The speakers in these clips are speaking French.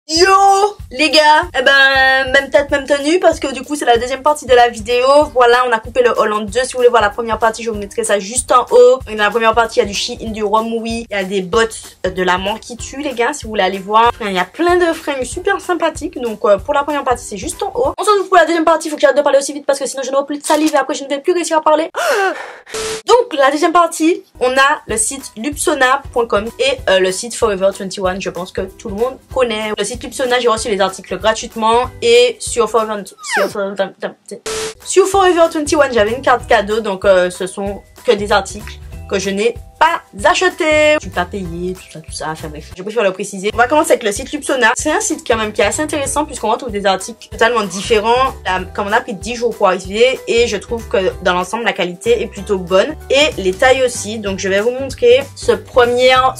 Yo les gars, eh ben même tête même tenue parce que du coup c'est la deuxième partie de la vidéo. Voilà, on a coupé le haul en deux. Si vous voulez voir la première partie, je vous mettrai ça juste en haut. Dans la première partie, il y a du Shein, du Romwe, il y a des bottes de la mort qui tue les gars, si vous voulez aller voir. Il y a plein de fringues super sympathiques. Donc pour la première partie, c'est juste en haut. On se retrouve pour la deuxième partie. Il faut que j'arrête de parler aussi vite parce que sinon je n'aurai plus de salive et après je ne vais plus réussir à parler. Donc la deuxième partie, on a le site lupsona.com et le site Forever 21. Je pense que tout le monde connaît. Le site Lupsona, j'ai reçu les articles gratuitement et sur Forever 21 j'avais une carte cadeau, donc ce sont que des articles que je n'ai pas achetés. Je suis pas payée, tout ça, enfin bref, je préfère le préciser. On va commencer avec le site Lupsona. C'est un site quand même qui est assez intéressant puisqu'on retrouve des articles totalement différents. Comme on a pris 10 jours pour arriver et je trouve que dans l'ensemble la qualité est plutôt bonne et les tailles aussi. Donc je vais vous montrer cette première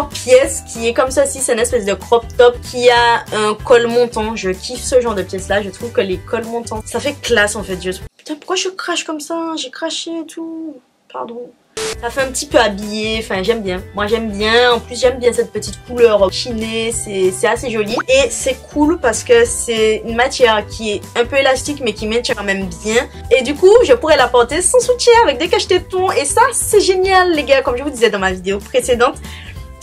pièce qui est comme ceci. C'est une espèce de crop top qui a un col montant. Je kiffe ce genre de pièce là. Je trouve que les cols montants, ça fait classe en fait. Putain, pourquoi je crache comme ça? J'ai craché et tout. Pardon. Ça fait un petit peu habillé, enfin j'aime bien. Moi j'aime bien, en plus j'aime bien cette petite couleur chinée, c'est assez joli. Et c'est cool parce que c'est une matière qui est un peu élastique mais qui maintient quand même bien. Et du coup je pourrais la porter sans soutien avec des cache-tétons. Et ça c'est génial les gars, comme je vous disais dans ma vidéo précédente.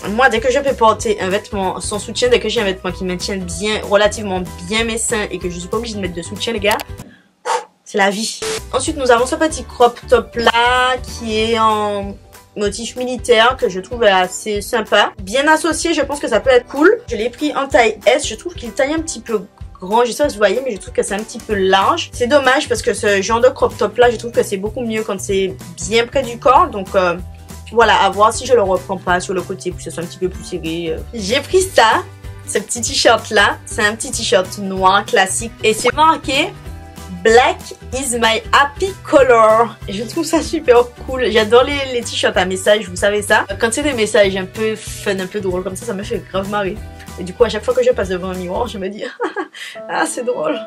Moi dès que je peux porter un vêtement sans soutien, dès que j'ai un vêtement qui maintient bien, relativement bien mes seins et que je suis pas obligée de mettre de soutien les gars, c'est la vie. Ensuite, nous avons ce petit crop top là qui est en motif militaire que je trouve assez sympa. Bien associé, je pense que ça peut être cool. Je l'ai pris en taille S. Je trouve qu'il taille un petit peu grand. Je sais pas si vous voyez, mais je trouve que c'est un petit peu large. C'est dommage parce que ce genre de crop top là, je trouve que c'est beaucoup mieux quand c'est bien près du corps. Donc voilà, à voir si je le reprends pas sur le côté pour que ce soit un petit peu plus serré. J'ai pris ça, ce petit t-shirt là. C'est un petit t-shirt noir classique et c'est marqué Black is my happy color. Et je trouve ça super cool. J'adore les t-shirts à messages, vous savez ça. Quand c'est des messages un peu fun, un peu drôle comme ça me fait grave marrer. Et du coup, à chaque fois que je passe devant un miroir, je me dis ah, c'est drôle.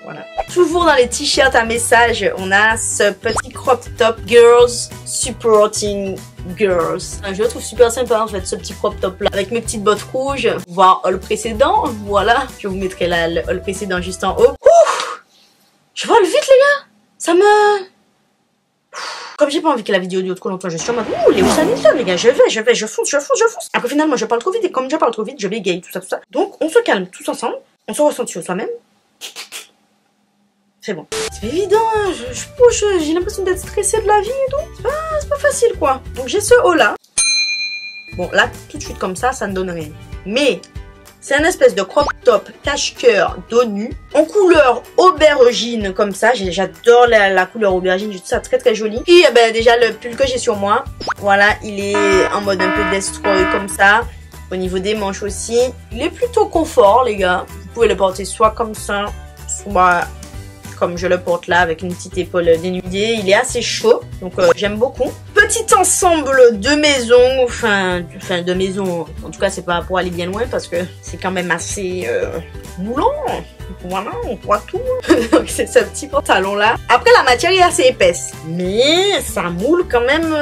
Voilà. Toujours dans les t-shirts à messages, on a ce petit crop top Girls Supporting Girls. Je le trouve super sympa en fait, ce petit crop top là, avec mes petites bottes rouges. Voir haul précédent, voilà. Je vous mettrai le haul précédent juste en haut. Je vole vite les gars. Ça me... Comme j'ai pas envie que la vidéo dure trop longtemps, je suis en mode ouh, les sanitaires les gars, je fonce. Après finalement je parle trop vite et comme je parle trop vite, je bégaye, tout ça. Donc on se calme tous ensemble, on se ressent sur soi-même. C'est bon. C'est pas évident, hein. Je push, j'ai l'impression d'être stressée de la vie et tout. C'est pas facile quoi. Donc j'ai ce haut là. Bon là, tout de suite comme ça ne donne rien. Mais... c'est un espèce de crop top cache-cœur dos nu en couleur aubergine comme ça. J'adore la couleur aubergine, je trouve ça très très joli. Puis ben, déjà le pull que j'ai sur moi, voilà, il est en mode un peu destroy comme ça. Au niveau des manches aussi, il est plutôt confort les gars. Vous pouvez le porter soit comme ça, soit comme je le porte là avec une petite épaule dénudée. Il est assez chaud, donc j'aime beaucoup. Petit ensemble de maison, enfin de maison, en tout cas c'est pas pour aller bien loin parce que c'est quand même assez moulant. Voilà, on voit tout. Donc c'est ce petit pantalon là. Après la matière est assez épaisse, mais ça moule quand même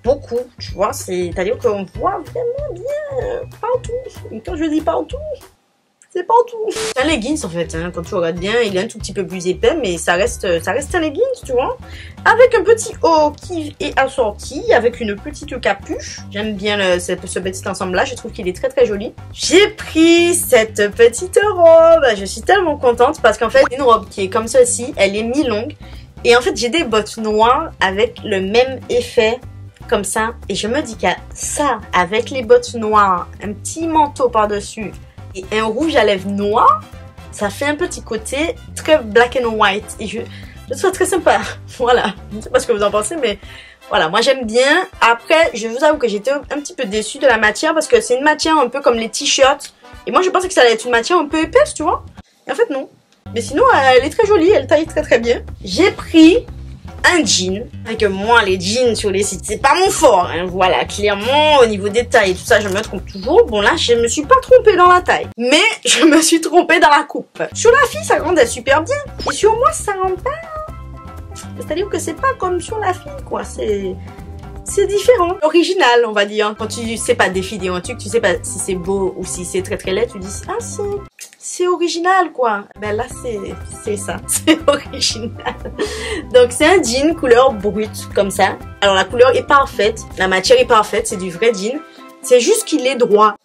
beaucoup, tu vois. C'est-à-dire qu'on voit vraiment bien partout. Et quand je dis partout, c'est partout. C'est un leggings en fait, hein. Quand tu regardes bien, il est un tout petit peu plus épais, mais ça reste un leggings, tu vois. Avec un petit haut qui est assorti, avec une petite capuche. J'aime bien ce petit ensemble là, je trouve qu'il est très très joli. J'ai pris cette petite robe, je suis tellement contente parce qu'en fait, une robe qui est comme ceci, elle est mi-longue. Et en fait, j'ai des bottes noires avec le même effet comme ça. Et je me dis qu'à ça, avec les bottes noires, un petit manteau par-dessus, et un rouge à lèvres noir, ça fait un petit côté très black and white. Et je trouve ça très sympa. Voilà. Je ne sais pas ce que vous en pensez, mais voilà, moi j'aime bien. Après, je vous avoue que j'étais un petit peu déçue de la matière parce que c'est une matière un peu comme les t-shirts. Et moi je pensais que ça allait être une matière un peu épaisse, tu vois. Et en fait non. Mais sinon, elle est très jolie, elle taille très très bien. J'ai pris un jean. Avec moi, les jeans sur les sites, c'est pas mon fort. Hein. Voilà, clairement, au niveau des tailles et tout ça, je me trompe toujours. Bon, là, je me suis pas trompée dans la taille. Mais je me suis trompée dans la coupe. Sur la fille, ça rendait super bien. Et sur moi, ça rend pas... C'est-à-dire que c'est pas comme sur la fille, quoi. C'est... c'est différent, original on va dire. Quand tu sais pas défiler un truc, tu sais pas si c'est beau ou si c'est très laid, tu dis ah c'est original quoi. Ben là c'est ça, c'est original. Donc c'est un jean couleur brute comme ça. Alors la couleur est parfaite, la matière est parfaite, c'est du vrai jean. C'est juste qu'il est droit.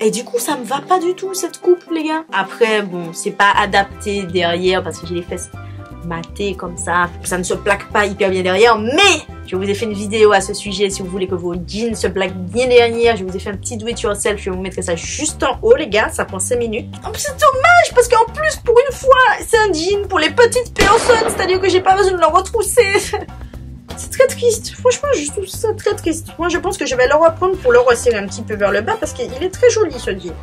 Et du coup ça me va pas du tout cette coupe les gars. Après bon c'est pas adapté derrière parce que j'ai les fesses matées comme ça ne se plaque pas hyper bien derrière, mais je vous ai fait une vidéo à ce sujet si vous voulez que vos jeans se plaquent bien derrière. Je vous ai fait un petit do it yourself, je vais vous mettre ça juste en haut les gars, ça prend 5 minutes. En plus c'est dommage parce qu'en plus pour une fois c'est un jean pour les petites personnes, c'est-à-dire que j'ai pas besoin de le retrousser. C'est très triste, franchement je trouve ça très triste. Moi je pense que je vais le reprendre pour le resserrer un petit peu vers le bas parce qu'il est très joli ce jean.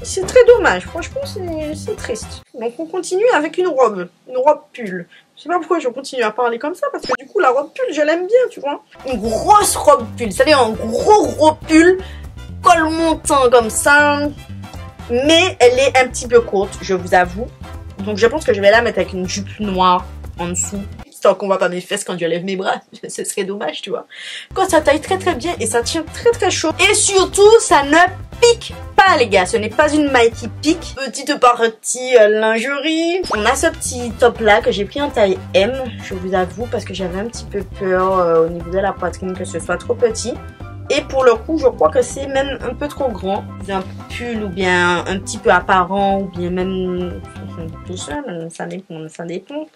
C'est très dommage, franchement c'est triste. Donc on continue avec une robe pull. Je sais pas pourquoi je continue à parler comme ça parce que du coup la robe pull je l'aime bien tu vois. Une grosse robe pull, c'est-à-dire un gros pull, col montant comme ça. Mais elle est un petit peu courte, je vous avoue. Donc je pense que je vais la mettre avec une jupe noire en dessous. Tant qu'on voit pas mes fesses quand je lève mes bras, ce serait dommage tu vois. Quand ça taille très bien et ça tient très chaud. Et surtout ça ne pique pas les gars, ce n'est pas une maille qui pique. Petite partie lingerie. On a ce petit top là que j'ai pris en taille M, je vous avoue, parce que j'avais un petit peu peur au niveau de la poitrine que ce soit trop petit. Et pour le coup, je crois que c'est même un peu trop grand. Un pull ou bien un petit peu apparent ou bien même tout seul, ça dépend.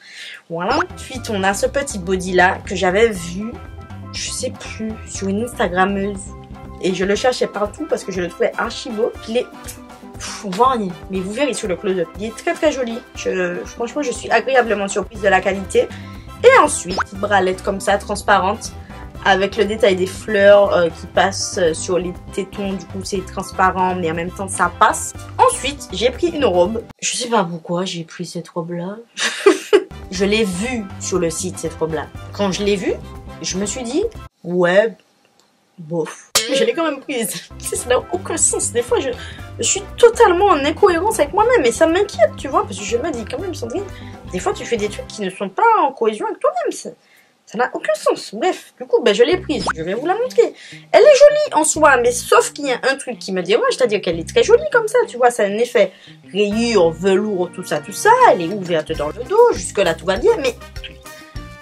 Voilà. Ensuite, on a ce petit body là que j'avais vu, je sais plus, sur une Instagrammeuse. Et je le cherchais partout parce que je le trouvais archi beau. Il est... on voit rien, mais vous verrez sur le close-up. Il est très joli. Franchement, je suis agréablement surprise de la qualité. Et ensuite, bralette comme ça, transparente, avec le détail des fleurs qui passent sur les tétons. Du coup, c'est transparent, mais en même temps, ça passe. Ensuite, j'ai pris une robe. Je sais pas pourquoi j'ai pris cette robe-là. Je l'ai vue sur le site, cette robe-là. Quand je l'ai vue, je me suis dit, ouais, bof. Mais je l'ai quand même prise. Ça n'a aucun sens. Des fois, je suis totalement en incohérence avec moi-même. Et ça m'inquiète, tu vois. Parce que je me dis quand même, Sandrine, des fois, tu fais des trucs qui ne sont pas en cohésion avec toi-même. Ça n'a aucun sens. Bref, du coup, ben, je l'ai prise. Je vais vous la montrer. Elle est jolie en soi, mais sauf qu'il y a un truc qui me dérange, c'est-à-dire qu'elle est très jolie comme ça. Tu vois, ça a un effet rayure, velours, tout ça. Elle est ouverte dans le dos. Jusque-là, tout va bien. Mais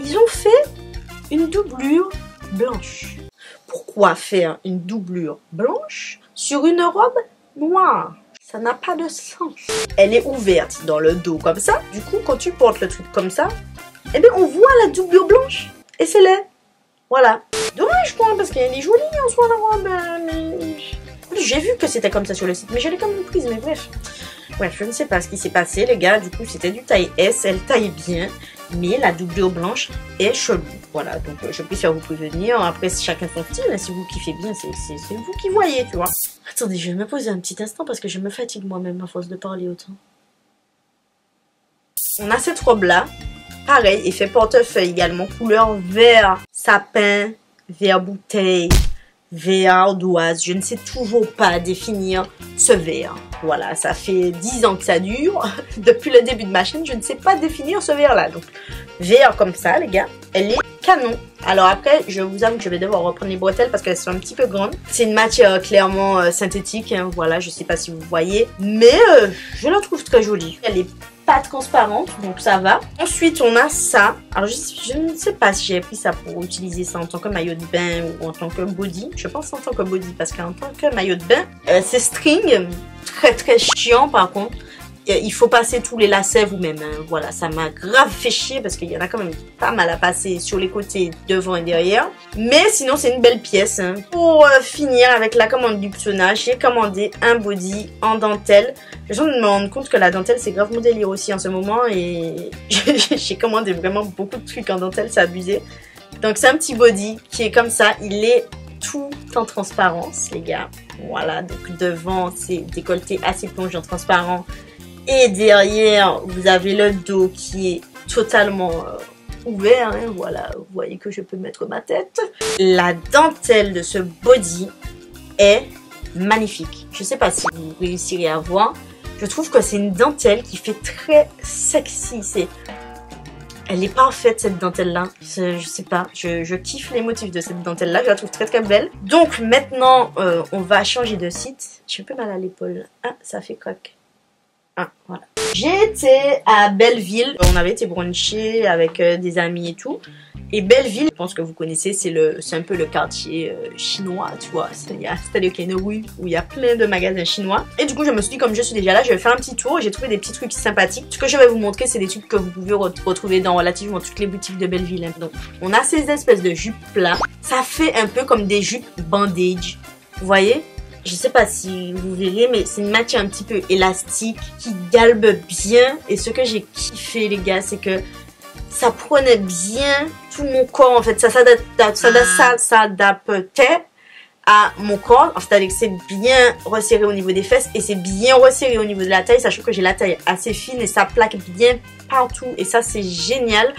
ils ont fait une doublure blanche. Pourquoi faire une doublure blanche sur une robe noire? Ça n'a pas de sens. Elle est ouverte dans le dos comme ça. Du coup, quand tu portes le truc comme ça, eh bien, on voit la doublure blanche. Et c'est laid. Voilà. Dommage, quoi, parce qu'elle est jolie en soi, la robe. Mais... j'ai vu que c'était comme ça sur le site, mais je l'ai quand même prise, mais bref. Bref, je ne sais pas ce qui s'est passé, les gars. Du coup, c'était du taille S. Elle taille bien. Mais la doublure blanche est chelou. Voilà, donc je préfère vous prévenir. Après, chacun son style. Si vous kiffez bien, c'est vous qui voyez, tu vois. Attendez, je vais me poser un petit instant parce que je me fatigue moi-même à force de parler autant. On a cette robe-là. Pareil, effet portefeuille également. Couleur vert sapin, vert bouteille, vert ardoise. Je ne sais toujours pas définir ce vert. Voilà, ça fait 10 ans que ça dure. Depuis le début de ma chaîne, je ne sais pas définir ce vert-là. Donc, vert comme ça, les gars. Elle est canon. Alors après, je vous avoue que je vais devoir reprendre les bretelles parce qu'elles sont un petit peu grandes. C'est une matière clairement synthétique. Hein, voilà, je ne sais pas si vous voyez. Mais je la trouve très jolie. Elle est pas transparente, donc ça va. Ensuite, on a ça. Alors, je ne sais pas si j'ai pris ça pour utiliser ça en tant que maillot de bain ou en tant que body. Je pense en tant que body parce qu'en tant que maillot de bain, c'est string. Très chiant par contre. Il faut passer tous les lacets vous-même. Hein. Voilà, ça m'a grave fait chier parce qu'il y en a quand même pas mal à passer sur les côtés, devant et derrière. Mais sinon, c'est une belle pièce. Hein. Pour finir avec la commande du Psona, j'ai commandé un body en dentelle. Je viens de me rendre compte que la dentelle, c'est grave mon délire aussi en ce moment. Et j'ai commandé vraiment beaucoup de trucs en dentelle, c'est abusé. Donc, c'est un petit body qui est comme ça. Il est tout en transparence, les gars. Voilà, donc devant, c'est décolleté assez plongé en transparent. Et derrière, vous avez le dos qui est totalement ouvert. Hein, voilà, vous voyez que je peux mettre ma tête. La dentelle de ce body est magnifique. Je ne sais pas si vous réussirez à voir. Je trouve que c'est une dentelle qui fait très sexy. Elle est parfaite cette dentelle là. Je sais pas, je kiffe les motifs de cette dentelle là. Je la trouve très très belle. Donc maintenant on va changer de site. J'ai un peu mal à l'épaule. Ah, ça fait croc. Ah, voilà. J'ai été à Belleville. On avait été bruncher avec des amis et tout. Et Belleville, je pense que vous connaissez, c'est un peu le quartier chinois, tu vois. C'est-à-dire qu'il y a une rue où il y a plein de magasins chinois. Et du coup, je me suis dit, comme je suis déjà là, je vais faire un petit tour. J'ai trouvé des petits trucs sympathiques. Ce que je vais vous montrer, c'est des trucs que vous pouvez retrouver dans relativement toutes les boutiques de Belleville. Donc, on a ces espèces de jupes là. Ça fait un peu comme des jupes bandage. Vous voyez? Je sais pas si vous verrez, mais c'est une matière un petit peu élastique qui galbe bien. Et ce que j'ai kiffé, les gars, c'est que ça prenait bien tout mon corps, en fait. Ça s'adaptait à mon corps. C'est-à-dire que c'est bien resserré au niveau des fesses et c'est bien resserré au niveau de la taille, sachant que j'ai la taille assez fine et ça plaque bien partout. Et ça, c'est génial.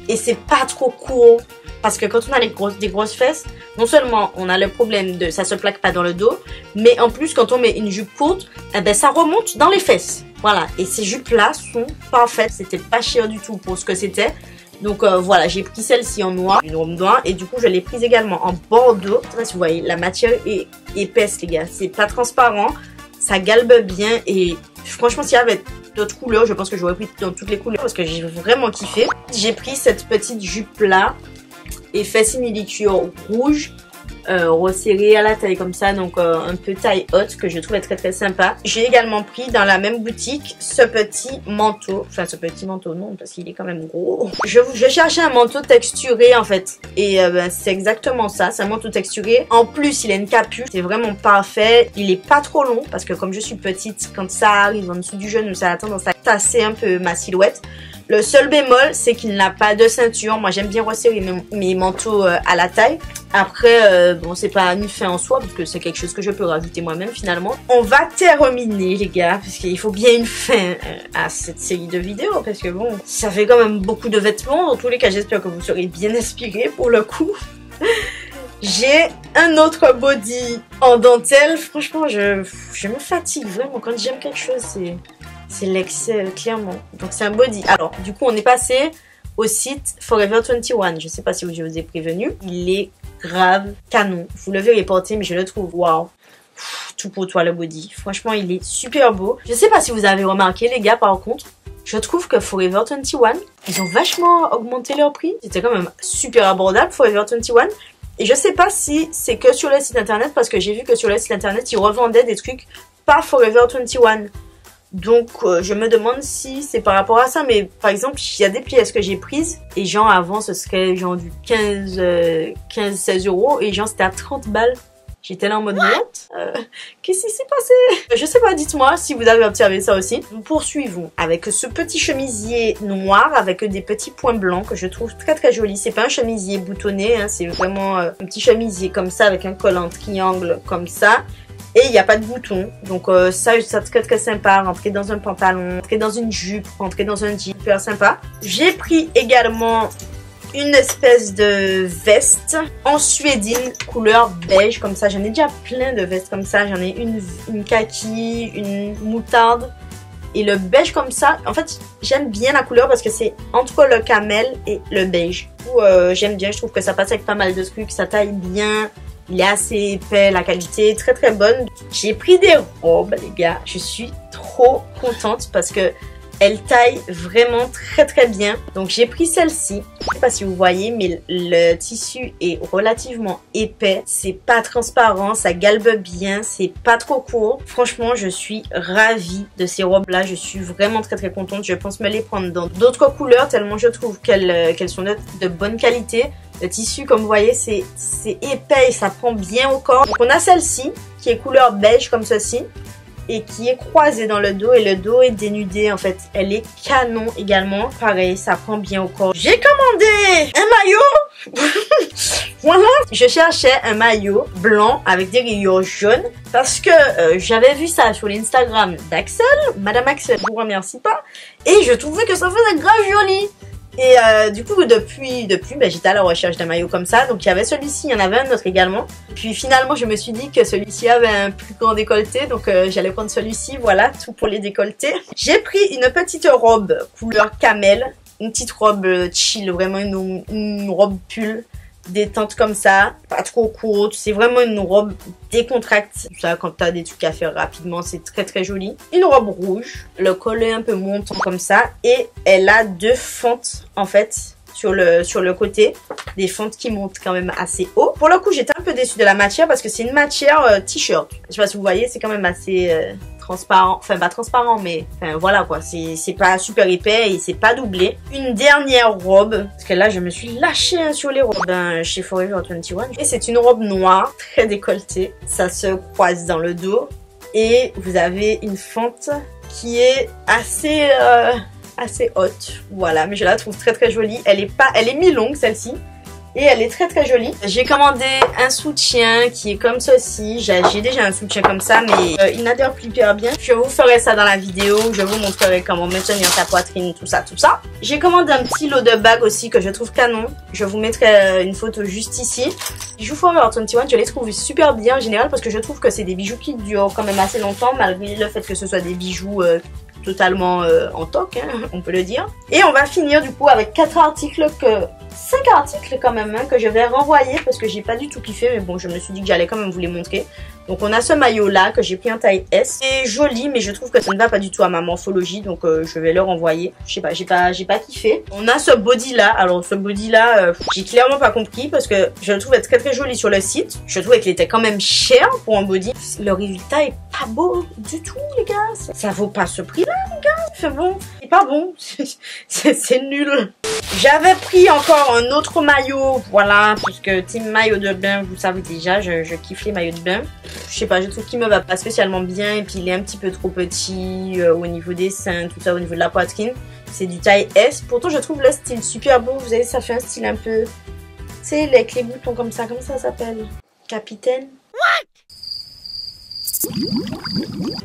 Et c'est pas trop court. Parce que quand on a des grosses fesses, non seulement on a le problème de ça se plaque pas dans le dos, mais en plus quand on met une jupe courte, eh ben, ça remonte dans les fesses. Voilà, et ces jupes-là sont parfaites. C'était pas cher du tout pour ce que c'était. Donc voilà, j'ai pris celle-ci en noir, une robe noire, et du coup je l'ai prise également en bordeaux. Je sais pas si vous voyez, la matière est épaisse les gars, c'est pas transparent, ça galbe bien et franchement s'il y avait d'autres couleurs, je pense que j'aurais pris dans toutes les couleurs parce que j'ai vraiment kiffé. J'ai pris cette petite jupe-là. Effet simili-cuir rouge, resserré à la taille comme ça, donc un peu taille haute que je trouvais très très sympa. J'ai également pris dans la même boutique ce petit manteau, enfin ce petit manteau non parce qu'il est quand même gros. Je cherchais un manteau texturé en fait et ben, c'est exactement ça, c'est un manteau texturé. En plus il a une capuche, c'est vraiment parfait, il est pas trop long parce que comme je suis petite, quand ça arrive en dessous du genou ça a tendance à tasser un peu ma silhouette. Le seul bémol, c'est qu'il n'a pas de ceinture. Moi, j'aime bien resserrer mes manteaux à la taille. Après, bon, c'est pas une fin en soi, parce que c'est quelque chose que je peux rajouter moi-même, finalement. On va terminer, les gars, parce qu'il faut bien une fin à cette série de vidéos, parce que bon, ça fait quand même beaucoup de vêtements. Dans tous les cas, j'espère que vous serez bien inspirés pour le coup. J'ai un autre body en dentelle. Franchement, je me fatigue vraiment. Quand j'aime quelque chose, c'est l'excès, clairement. Donc c'est un body. Alors, du coup, on est passé au site Forever 21. Je sais pas si je vous ai prévenu. Il est grave canon. Vous le verrez porter, mais je le trouve waouh. Tout pour toi le body. Franchement, il est super beau. Je sais pas si vous avez remarqué, les gars, par contre. Je trouve que Forever 21, ils ont vachement augmenté leur prix. C'était quand même super abordable, Forever 21. Et je sais pas si c'est que sur le site internet, parce que j'ai vu que sur le site internet, ils revendaient des trucs pas Forever 21. Donc je me demande si c'est par rapport à ça, mais par exemple il y a des pièces que j'ai prises et genre avant ce serait genre du 15-16 € et genre c'était à 30 balles. J'étais là en mode what? Qu'est-ce qui s'est passé? Je sais pas, dites-moi si vous avez observé ça aussi. Nous poursuivons avec ce petit chemisier noir avec des petits points blancs que je trouve très très joli. C'est pas un chemisier boutonné, hein, c'est vraiment un petit chemisier comme ça avec un col en triangle comme ça. Et il n'y a pas de bouton, donc ça très très sympa, rentrer dans un pantalon, rentrer dans une jupe, rentrer dans un jean, super sympa. J'ai pris également une espèce de veste en suédine, couleur beige, comme ça. J'en ai déjà plein de vestes comme ça, j'en ai une kaki, une moutarde. Et le beige comme ça, en fait j'aime bien la couleur parce que c'est entre le camel et le beige. J'aime bien, je trouve que ça passe avec pas mal de trucs, ça taille bien. Il est assez épais, la qualité est très très bonne. J'ai pris des robes, les gars. Je suis trop contente parce que elle taille vraiment très très bien. Donc j'ai pris celle-ci. Je sais pas si vous voyez, mais le tissu est relativement épais. C'est pas transparent, ça galbe bien, c'est pas trop court. Franchement, je suis ravie de ces robes-là. Je suis vraiment très très contente. Je pense me les prendre dans d'autres couleurs tellement je trouve qu'elles sont de bonne qualité. Le tissu, comme vous voyez, c'est épais et ça prend bien au corps. Donc on a celle-ci qui est couleur beige comme ceci et qui est croisée dans le dos et le dos est dénudé en fait. Elle est canon également. Pareil, ça prend bien au corps. J'ai commandé un maillot. Voilà. Je cherchais un maillot blanc avec des rayures jaunes parce que j'avais vu ça sur l'Instagram d'Axel. Madame Axel, je vous remercie pas. Et je trouvais que ça faisait grave joli. Et du coup, depuis ben, j'étais à la recherche d'un maillot comme ça. Donc il y avait celui-ci, il y en avait un autre également. Puis finalement, je me suis dit que celui-ci avait un plus grand décolleté. Donc j'allais prendre celui-ci, voilà, tout pour les décolletés. J'ai pris une petite robe couleur camel une petite robe chill, vraiment une robe pull détente comme ça, pas trop courte, c'est vraiment une robe décontractée. Ça, quand t'as des trucs à faire rapidement, c'est très très joli. Une robe rouge, le col est un peu montant comme ça et elle a 2 fentes en fait sur le côté, des fentes qui montent quand même assez haut. Pour le coup, j'étais un peu déçue de la matière parce que c'est une matière t-shirt. Je sais pas si vous voyez, c'est quand même assez transparent, enfin pas transparent, mais enfin voilà quoi, c'est pas super épais et c'est pas doublé. Une dernière robe, parce que là je me suis lâchée hein, sur les robes chez Forever 21 et c'est une robe noire, très décolletée, ça se croise dans le dos et vous avez une fente qui est assez haute, voilà, mais je la trouve très très jolie. Elle est mi-longue celle-ci et elle est très très jolie. J'ai commandé un soutien qui est comme ceci. J'ai déjà un soutien comme ça, mais il n'adhère plus hyper bien. Je vous ferai ça dans la vidéo. Je vous montrerai comment maintenir sa poitrine, tout ça, tout ça. J'ai commandé un petit lot de bagues aussi que je trouve canon. Je vous mettrai une photo juste ici. Bijoux Forever 21, je les trouve super bien en général parce que je trouve que c'est des bijoux qui durent quand même assez longtemps malgré le fait que ce soit des bijoux totalement en toc, hein, on peut le dire. Et on va finir du coup avec 5 articles quand même hein, que je vais renvoyer parce que j'ai pas du tout kiffé, mais bon, je me suis dit que j'allais quand même vous les montrer. Donc on a ce maillot là que j'ai pris en taille S. C'est joli, mais je trouve que ça ne va pas du tout à ma morphologie, donc je vais le renvoyer. Je sais pas, j'ai pas kiffé. On a ce body là. Alors ce body là, j'ai clairement pas compris parce que je le trouve très très joli sur le site. Je trouvais qu'il était quand même cher pour un body. Le résultat est pas beau du tout les gars. Ça vaut pas ce prix là les gars. C'est bon, c'est pas bon. C'est nul. J'avais pris encore un autre maillot, voilà, puisque team maillot de bain, vous savez déjà, je kiffe les maillots de bain. Je sais pas, je trouve qu'il me va pas spécialement bien et puis il est un petit peu trop petit au niveau des seins, tout ça, au niveau de la poitrine. C'est du taille S. Pourtant, je trouve le style super beau. Vous savez, ça fait un style un peu, tu sais, avec les boutons comme ça s'appelle? Capitaine?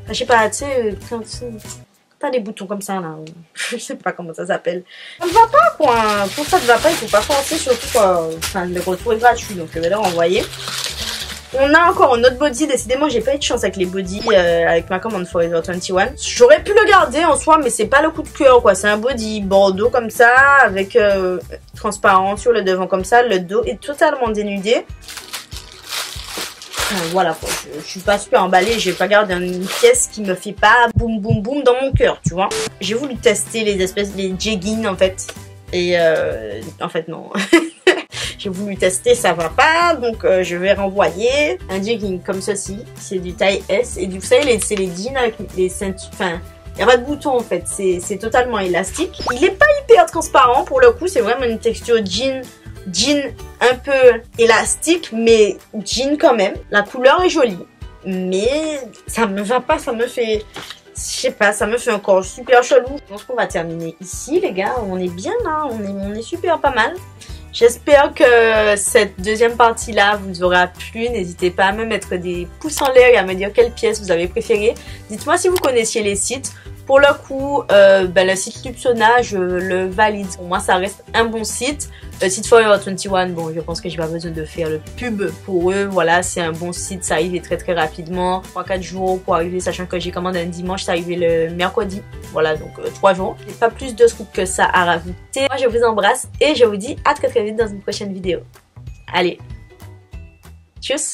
Je sais pas, tu sais, t'as des boutons comme ça là, je sais pas comment ça s'appelle. Ça ne va pas quoi, pour ça ne va pas, il faut pas forcer, surtout quoi. Enfin, le retour est gratuit donc je vais le renvoyer. On a encore un autre body, décidément j'ai pas eu de chance avec les body avec ma commande Forever 21. J'aurais pu le garder en soi mais c'est pas le coup de cœur quoi, c'est un body bordeaux comme ça avec transparent sur le devant comme ça, le dos est totalement dénudé. Voilà quoi, je suis pas super emballée, je vais pas garder une pièce qui me fait pas boum boum boum dans mon cœur, tu vois. J'ai voulu tester les jeggings en fait, et en fait non. J'ai voulu tester, ça va pas, donc je vais renvoyer un jegging comme ceci, c'est du taille S, et vous savez, c'est les jeans avec les ceintures, enfin, il n'y a pas de bouton en fait, c'est totalement élastique. Il est pas hyper transparent pour le coup, c'est vraiment une texture jean un peu élastique, mais jean quand même. La couleur est jolie, mais ça me va pas, ça me fait, je sais pas, ça me fait encore super chelou. Je pense qu'on va terminer ici les gars, on est bien là, on est super pas mal. J'espère que cette deuxième partie là vous aura plu. N'hésitez pas à me mettre des pouces en l'air et à me dire quelle pièce vous avez préférée. Dites-moi si vous connaissiez les sites. Pour le coup, le site Lupsona, je le valide. Pour moi, ça reste un bon site. Le site Forever 21, bon, je pense que j'ai pas besoin de faire le pub pour eux. Voilà, c'est un bon site. Ça arrive très très rapidement. 3-4 jours pour arriver, sachant que j'ai commandé un dimanche, ça arrivé le mercredi. Voilà, donc 3 jours. J'ai pas plus de trucs que ça à rajouter. Moi, je vous embrasse et je vous dis à très très vite dans une prochaine vidéo. Allez, tchuss!